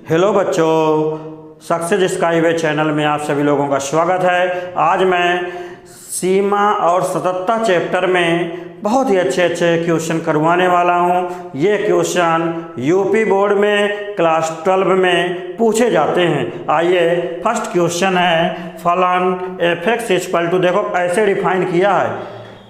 Hello बच्चों, success skyway channel में आप सभी लोगों का स्वागत है। आज मैं सीमा और सततता चैप्टर में बहुत ही अच्छे क्वेश्चन करवाने वाला हूं। ये क्वेश्चन यूपी बोर्ड में क्लास 12 में पूछे जाते हैं। आइए, फर्स्ट क्वेश्चन है फलन एफ एक्स इक्वल टू, देखो ऐसे डिफाइन किया है,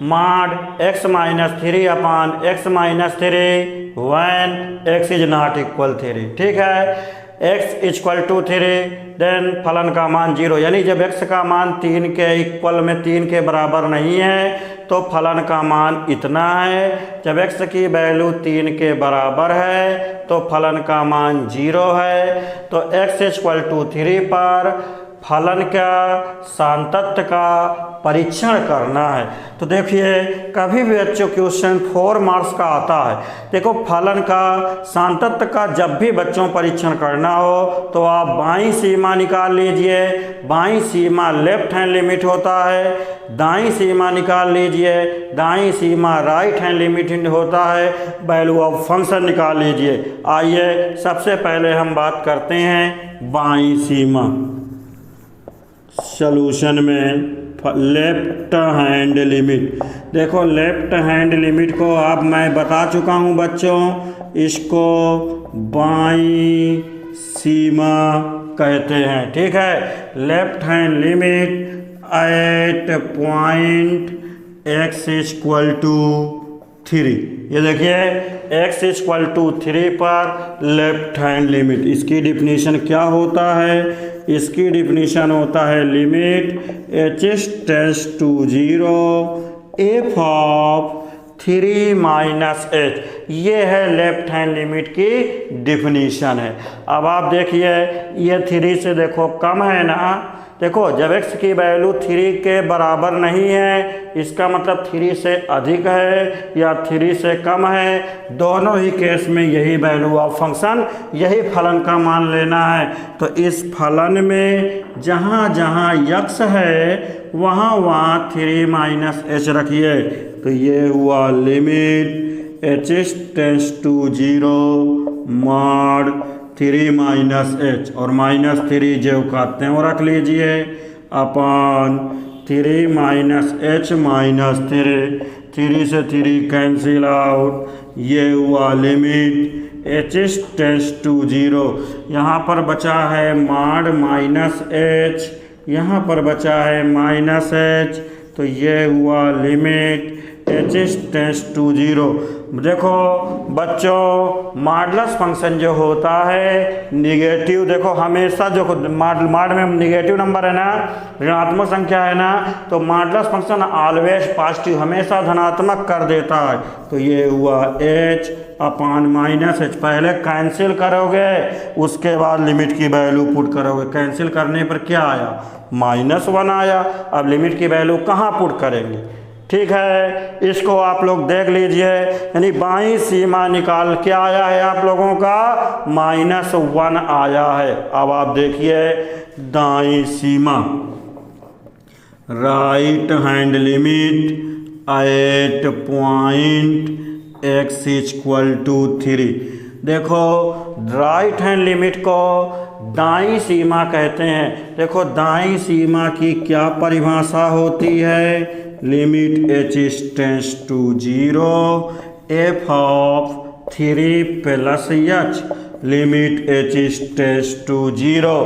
mod x minus 3 upon x minus 3 one x is not equal 3। ठीक है, x इक्वल टू 3, देन फलन का मान 0, यानी जब x का मान 3 के इक्वल में 3 के बराबर नहीं है तो फलन का मान इतना है। जब x की वैल्यू 3 के बराबर है तो फलन का मान 0 है। तो x इक्वल टू 3 पर फलन का सांतत्य का परीक्षण करना है। तो देखिए, कभी भी बच्चों क्वेश्चन 4 मार्क्स का आता है। देखो, फलन का सांतत्य का जब भी बच्चों परीक्षण करना हो तो आप बाईं सीमा निकाल लीजिए। बाईं सीमा लेफ्ट हैंड लिमिट होता है, दाईं सीमा निकाल लीजिए, दाईं सीमा राइट हैंड लिमिट होता है। वैल्यू ऑफ फंक्शन निकाल लीजिए। आइए, सबसे पहले हम बात करते हैं बाईं सीमा। सॉल्यूशन में लेफ्ट हैंड लिमिट, देखो लेफ्ट हैंड लिमिट को अब मैं बता चुका हूँ बच्चों, इसको बाईं सीमा कहते हैं। ठीक है, left hand limit at point x equal to 3। ये देखिए, x इक्वल टू 3 पर लेफ्ट हैंड लिमिट, इसकी डिफिनीशन क्या होता है? इसकी डिफिनीशन होता है limit h tends to 0 f of 3 minus h। ये है लेफ्ट हैंड लिमिट की डिफिनीशन है। अब आप देखिए, ये 3 से देखो कम है ना। देखो, जब x की वैल्यू 3 के बराबर नहीं है, इसका मतलब 3 से अधिक है या 3 से कम है। दोनों ही केस में यही वैल्यू ऑफ फंक्शन, यही फलन का मान लेना है। तो इस फलन में जहाँ जहाँ x है वहाँ वहाँ 3 माइनस h रखिए। तो ये हुआ limit h tends to 0 mod 3 minus h, और माइनस 3 जो कहते हैं वो रख लीजिए अपॉन 3 माइनस h माइनस 3 से 3 कैंसिल आउट। ये हुआ लिमिट h टेंड्स टू 0। यहाँ पर बचा है मॉड माइनस h, यहाँ पर बचा है माइनस h। तो ये हुआ लिमिट h टेंड्स टू 0। देखो बच्चों, मॉडुलस फंक्शन जो होता है निगेटिव, देखो हमेशा जो मॉड में निगेटिव नंबर है ना, ऋणात्मक संख्या है ना, तो मॉडुलस फंक्शन ऑलवेज पॉजिटिव, हमेशा धनात्मक कर देता है। तो ये हुआ h अपान माइनस h। पहले कैंसिल करोगे, उसके बाद लिमिट की वैल्यू पुट करोगे। कैंसिल करने पर क्या आया? -1 आया। अब लिमिट की वैल्यू कहाँ पुट करेंगे? ठीक है, इसको आप लोग देख लीजिए। यानी बाईं सीमा निकाल के आया है आप लोगों का -1 आया है। अब आप देखिए दाईं सीमा, right hand limit at point x equal to 3। देखो, राइट हैंड लिमिट को दाईं सीमा कहते हैं। देखो, दाईं सीमा की क्या परिभाषा होती है? Limit h tends to 0 f of 3 plus h। Limit h tends to 0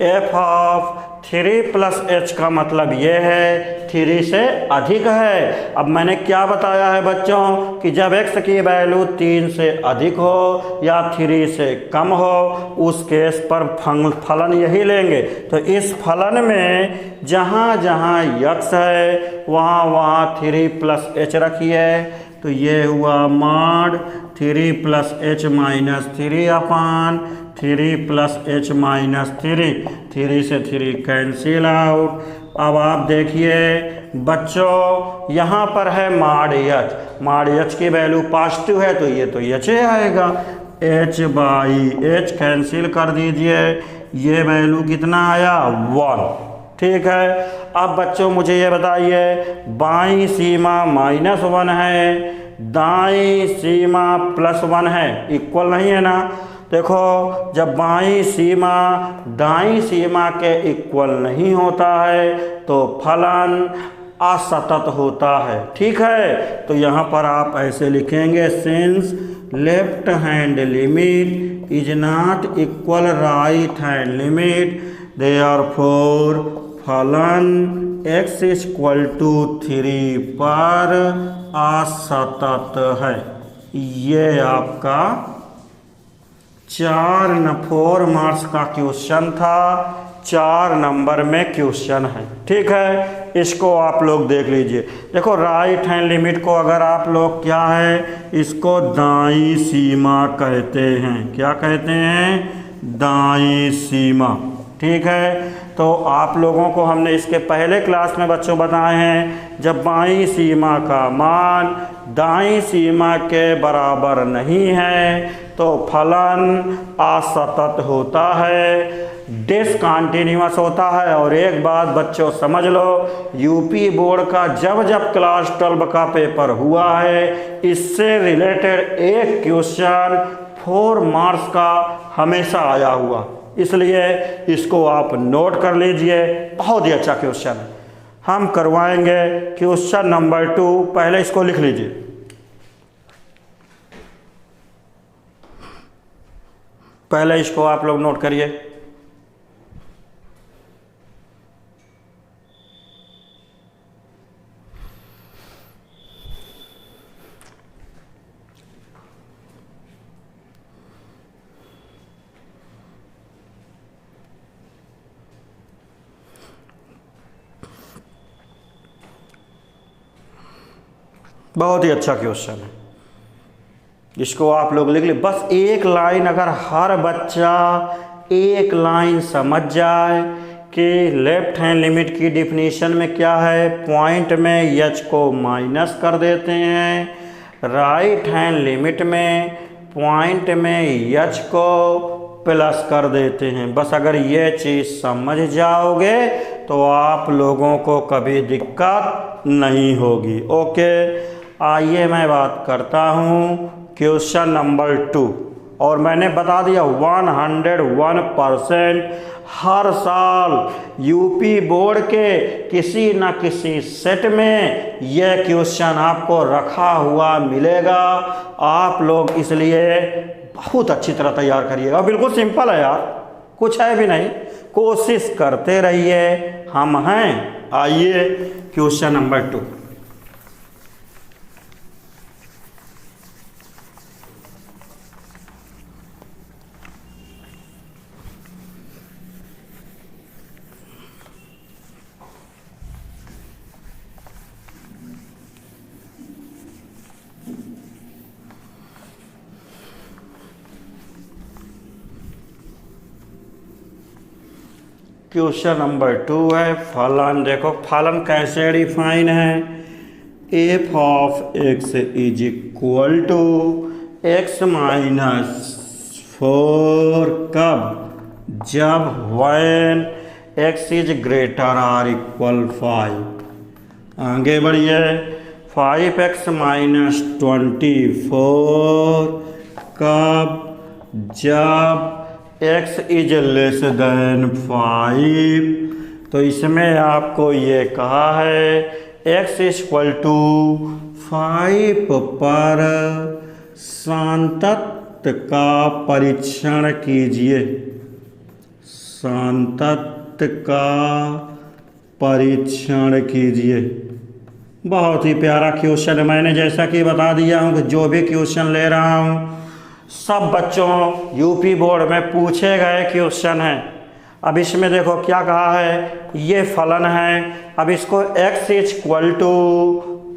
f of 3 plus h का मतलब ये है 3 से अधिक है। अब मैंने क्या बताया है बच्चों कि जब x की वैल्यू 3 से अधिक हो या 3 से कम हो, उस केस पर फलन यही लेंगे। तो इस फलन में जहाँ जहाँ x है वहाँ वहाँ 3 प्लस h रखिए। तो ये हुआ मॉड 3 प्लस h माइनस 3 अपान 3 प्लस h माइनस 3 से 3 कैंसिल आउट। अब आप देखिए बच्चों, यहाँ पर है मॉड h की वैल्यू पॉजिटिव है तो ये तो h आएगा। h बाई h कैंसिल कर दीजिए, ये वैल्यू कितना आया? 1। ठीक है, अब बच्चों मुझे ये बताइए, बाईं सीमा -1 है, दाईं सीमा +1 है, इक्वल नहीं है ना। देखो जब बाईं सीमा दाईं सीमा के इक्वल नहीं होता है तो फलन असतत होता है। ठीक है, तो यहाँ पर आप ऐसे लिखेंगे, since left hand limit is not equal right hand limit therefore फलन x इक्वल टू 3 पर असतत है। ये आपका 4 मार्क्स का क्वेश्चन था, 4 नंबर में क्वेश्चन है। ठीक है, इसको आप लोग देख लीजिए। देखो राइट हैंड लिमिट को अगर आप लोग क्या है, इसको दाईं सीमा कहते हैं। क्या कहते हैं? दाईं सीमा। ठीक है, तो आप लोगों को हमने इसके पहले क्लास में बच्चों बताए हैं, जब बाईं सीमा का मान दाईं सीमा के बराबर नहीं है तो फलन असतत होता है, डिसकंटिन्यूअस होता है। और एक बात बच्चों समझ लो, यूपी बोर्ड का जब जब क्लास 12 का पेपर हुआ है, इससे रिलेटेड एक क्वेश्चन 4 मार्क्स का हमेशा आया हुआ, इसलिए इसको आप नोट कर लीजिए। बहुत ही अच्छा क्वेश्चन है। हम करवाएंगे क्वेश्चन नंबर 2। पहले इसको लिख लीजिए। पहले इसको आप लोग नोट करिए। बहुत ही अच्छा क्वेश्चन है, इसको आप लोग लिख ले। बस एक लाइन, अगर हर बच्चा एक लाइन समझ जाए कि लेफ्ट हैंड लिमिट की डिफिनीशन में क्या है, पॉइंट में एच को माइनस कर देते हैं, राइट हैंड लिमिट में पॉइंट में एच को प्लस कर देते हैं। बस अगर ये चीज़ समझ जाओगे तो आप लोगों को कभी दिक्कत नहीं होगी। ओके, आइए मैं बात करता हूँ क्वेश्चन नंबर 2। और मैंने बता दिया 101% हर साल यूपी बोर्ड के किसी न किसी सेट में यह क्वेश्चन आपको रखा हुआ मिलेगा। आप लोग इसलिए बहुत अच्छी तरह तैयार करिएगा। बिल्कुल सिंपल है यार, कुछ है भी नहीं, कोशिश करते रहिए, हम हैं। आइए क्वेश्चन नंबर 2। क्वेश्चन नंबर 2 है, फलन। देखो फलन कैसे डिफाइन है, f of x is equal to x minus 4 कब, जब when x is greater or equal 5। आगे बढ़िए, 5x माइनस 24 कब, जब x इज लेस देन 5। तो इसमें आपको ये कहा है x इक्वल टू 5 पर सांतत्य का परीक्षण कीजिए। सांतत्य का परीक्षण कीजिए। बहुत ही प्यारा क्वेश्चन है। मैंने जैसा कि बता दिया हूँ कि जो भी क्वेश्चन ले रहा हूँ सब बच्चों यूपी बोर्ड में पूछे गए क्वेश्चन हैं। अब इसमें देखो क्या कहा है, ये फलन है। अब इसको x इक्वल टू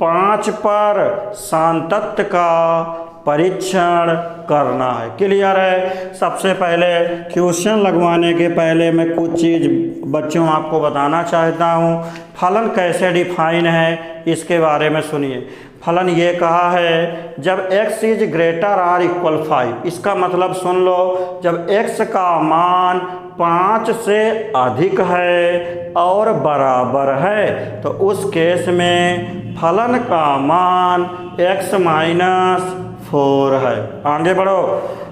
5 पर सांतत्य का परीक्षण करना है। क्लियर है। सबसे पहले क्वेश्चन लगवाने के पहले मैं कुछ चीज़ बच्चों आपको बताना चाहता हूँ। फलन कैसे डिफाइन है इसके बारे में सुनिए। फलन ये कहा है, जब x is greater or equal 5। इसका मतलब सुन लो, जब x का मान 5 से अधिक है और बराबर है तो उस केस में फलन का मान x माइनस 4 है। आगे बढ़ो।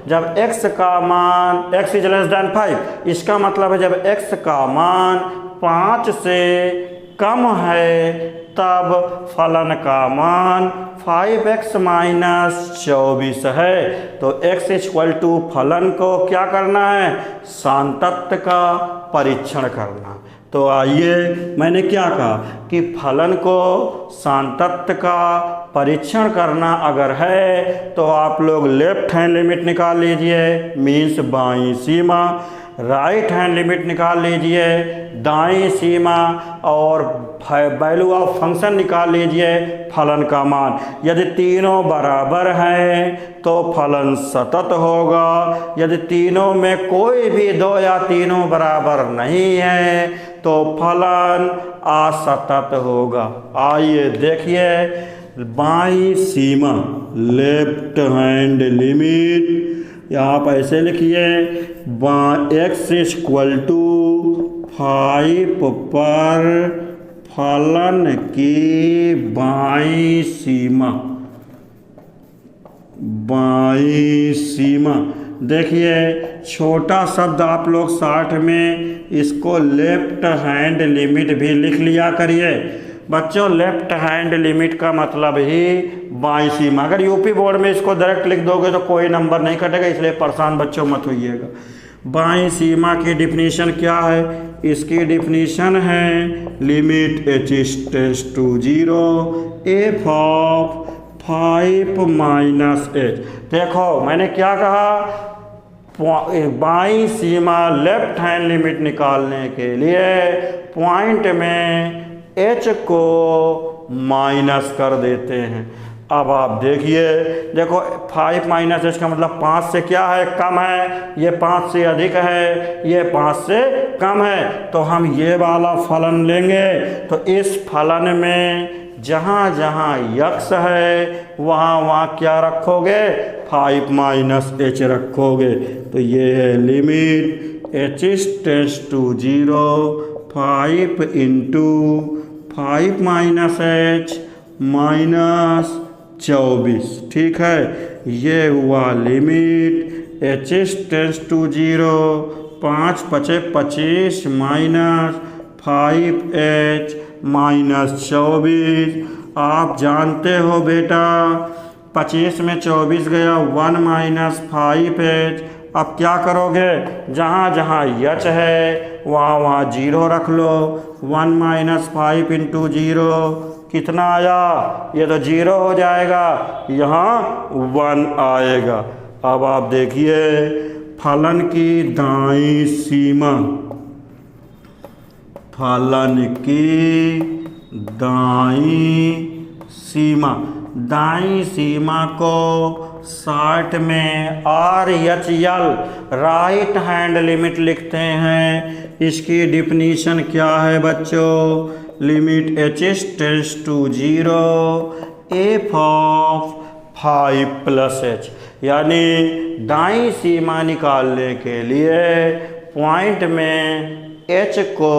जब x का मान x इज लेस देन 5, इसका मतलब है जब x का मान 5 से कम है तब फलन का मान 5x माइनस 24 है। तो x इक्वल टू फलन को क्या करना है, सान्तत्य का परीक्षण करना। तो आइए, मैंने क्या कहा कि फलन को सान्तत्य का परीक्षण करना अगर है तो आप लोग लेफ्ट हैंड लिमिट निकाल लीजिए, मीन्स बाईं सीमा, राइट हैंड लिमिट निकाल लीजिए, दाईं सीमा, और वैल्यू ऑफ फंक्शन निकाल लीजिए, फलन का मान। यदि तीनों बराबर हैं तो फलन सतत होगा, यदि तीनों में कोई भी दो या तीनों बराबर नहीं है तो फलन असतत होगा। आइए देखिए, बाईं सीमा लेफ्ट हैंड लिमिट, यहाँ पर ऐसे लिखिए, x इक्वल टू 5 पर फलन की बाईं सीमा, बाईं सीमा। देखिए छोटा शब्द आप लोग 60 में इसको लेफ्ट हैंड लिमिट भी लिख लिया करिए बच्चों। लेफ्ट हैंड लिमिट का मतलब ही बाईं सीमा। अगर यूपी बोर्ड में इसको डायरेक्ट लिख दोगे तो कोई नंबर नहीं कटेगा, इसलिए परेशान बच्चों मत होइएगा। बाईं सीमा की डिफिनीशन क्या है, इसकी डिफिनीशन है limit h tends to 0 f of 5 minus h। देखो मैंने क्या कहा, बाईं सीमा लेफ्ट हैंड लिमिट निकालने के लिए पॉइंट में h को माइनस कर देते हैं। अब आप देखिए, देखो 5 माइनस h का मतलब 5 से क्या है, कम है, ये 5 से अधिक है, ये 5 से कम है। तो हम ये वाला फलन लेंगे। तो इस फलन में जहाँ जहाँ x है वहाँ वहाँ क्या रखोगे, 5 माइनस h रखोगे। तो ये है limit h tends to 0 5 into 5 minus h minus 24, ठीक है। ये हुआ लिमिट h टेंड्स टू 0 5 पचे 25 माइनस 5h माइनस 24। आप जानते हो बेटा 25 में 24 गया, 1 माइनस 5h। अब क्या करोगे, जहाँ जहाँ h है वहाँ वहाँ 0 रख लो। 1 माइनस 5 इंटू 0 कितना आया, ये तो 0 हो जाएगा, यहाँ 1 आएगा। अब आप देखिए फलन की दाईं सीमा, फलन की दाईं सीमा, दाईं सीमा को 60 में RHL राइट हैंड लिमिट लिखते हैं। इसकी डिफिनीशन क्या है बच्चों, limit h tends to 0 f of 5 plus h। यानी दाईं सीमा निकालने के लिए पॉइंट में h को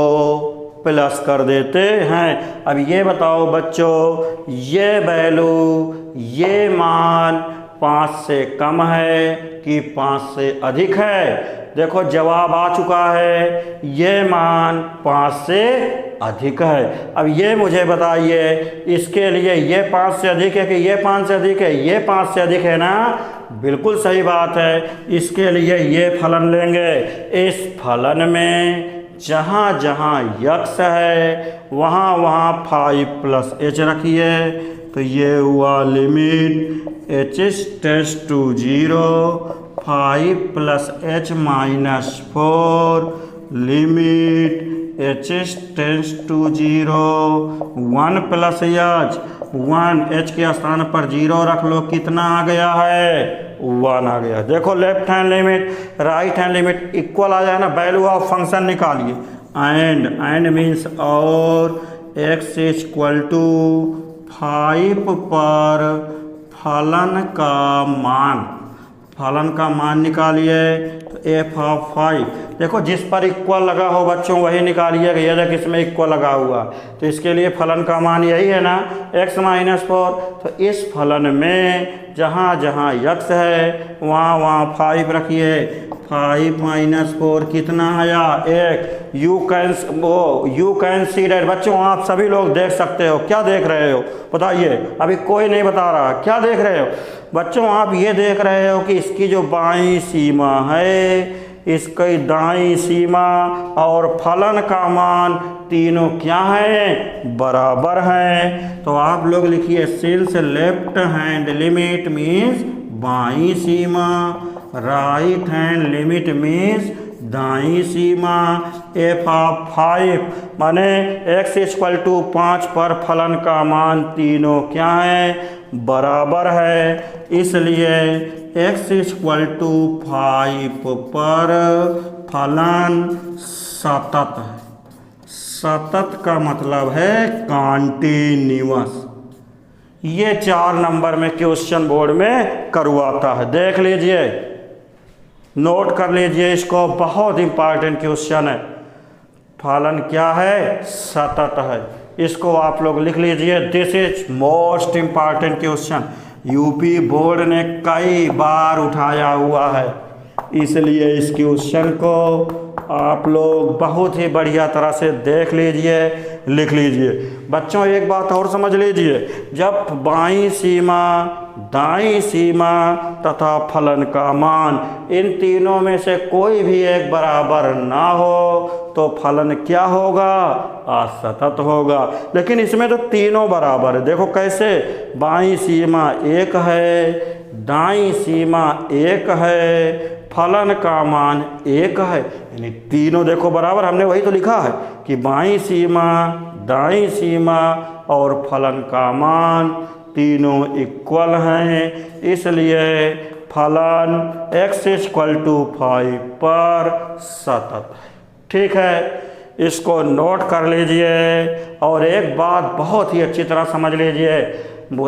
प्लस कर देते हैं। अब ये बताओ बच्चों, ये वैल्यू, ये मान 5 से कम है कि 5 से अधिक है। देखो जवाब आ चुका है, ये मान 5 से अधिक है। अब ये मुझे बताइए, इसके लिए ये 5 से अधिक है कि ये 5 से अधिक है, ये 5 से अधिक है ना, बिल्कुल सही बात है। इसके लिए ये फलन लेंगे। इस फलन में जहाँ जहाँ x है वहाँ वहाँ 5 प्लस h रखिए। तो ये हुआ limit h tends to 0 5 plus h minus 4, limit h tends to 0 1 plus h, 1 h के स्थान पर 0 रख लो, कितना आ गया है, 1 आ गया। देखो left hand limit right hand limit equal आ जाए ना, वैल्यू ऑफ फंक्शन निकालिए। एंड मीन्स और x इक्वल टू 5 पर फलन का मान, फलन का मान निकालिए। तो f ऑफ 5, देखो जिस पर इक्वल लगा हो बच्चों वही निकालिएगा। ये देख इसमें इक्वल लगा हुआ, तो इसके लिए फलन का मान यही है ना, x माइनस 4। तो इस फलन में जहाँ जहाँ x है वहाँ वहाँ 5 रखिए। 5 माइनस 4 कितना आया 1। You can see date. बच्चों आप सभी लोग देख सकते हो। क्या देख रहे हो बताइए? अभी कोई नहीं बता रहा। क्या देख रहे हो बच्चों? आप ये देख रहे हो कि इसकी जो बाईं सीमा है, इसकी दाईं सीमा और फलन का मान तीनों क्या है? बराबर हैं। तो आप लोग लिखिए since left hand limit means बाईं सीमा, राइट हैंड लिमिट मीन्स दाईं सीमा। एफ ऑफ 5 माने x इक्वल टू 5 पर फलन का मान तीनों क्या है? बराबर है। इसलिए x इक्वल टू 5 पर फलन सतत है। सतत का मतलब है कॉन्टिन्यूअस। ये 4 नंबर में क्वेश्चन बोर्ड में करवाता है। देख लीजिए, नोट कर लीजिए इसको, बहुत इंपॉर्टेंट क्वेश्चन है। फलन क्या है? सतत है। इसको आप लोग लिख लीजिए। This is most important question. UP board ने कई बार उठाया हुआ है, इसलिए इस क्वेश्चन को आप लोग बहुत ही बढ़िया तरह से देख लीजिए, लिख लीजिए। बच्चों एक बात और समझ लीजिए, जब बाईं सीमा, दाईं सीमा तथा फलन का मान इन तीनों में से कोई भी एक बराबर ना हो तो फलन क्या होगा? असतत होगा। लेकिन इसमें तो तीनों बराबर है। देखो कैसे, बाईं सीमा 1 है, दाईं सीमा 1 है, फलन का मान 1 है, यानी तीनों देखो बराबर। हमने वही तो लिखा है कि बाईं सीमा, दाईं सीमा और फलन का मान तीनों इक्वल हैं। इसलिए फलन x इक्वल टू 5 पर सतत है। ठीक है, इसको नोट कर लीजिए। और एक बात बहुत ही अच्छी तरह समझ लीजिए,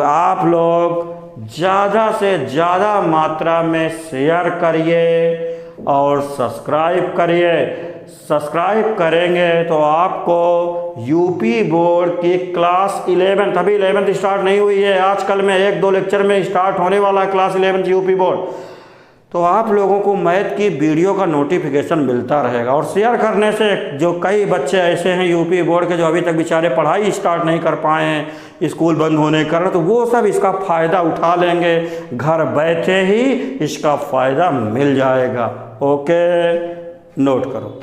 आप लोग ज़्यादा से ज़्यादा मात्रा में शेयर करिए और सब्सक्राइब करिए। सब्सक्राइब करेंगे तो आपको यूपी बोर्ड की क्लास 11, अभी 11th स्टार्ट नहीं हुई है, आजकल में 1-2 लेक्चर में स्टार्ट होने वाला है क्लास 11 यूपी बोर्ड। तो आप लोगों को मैथ की वीडियो का नोटिफिकेशन मिलता रहेगा। और शेयर करने से जो कई बच्चे ऐसे हैं यूपी बोर्ड के जो अभी तक बेचारे पढ़ाई स्टार्ट नहीं कर पाए हैं, स्कूल बंद होने के कारण, तो वो सब इसका फ़ायदा उठा लेंगे। घर बैठे ही इसका फ़ायदा मिल जाएगा। ओके, नोट करो।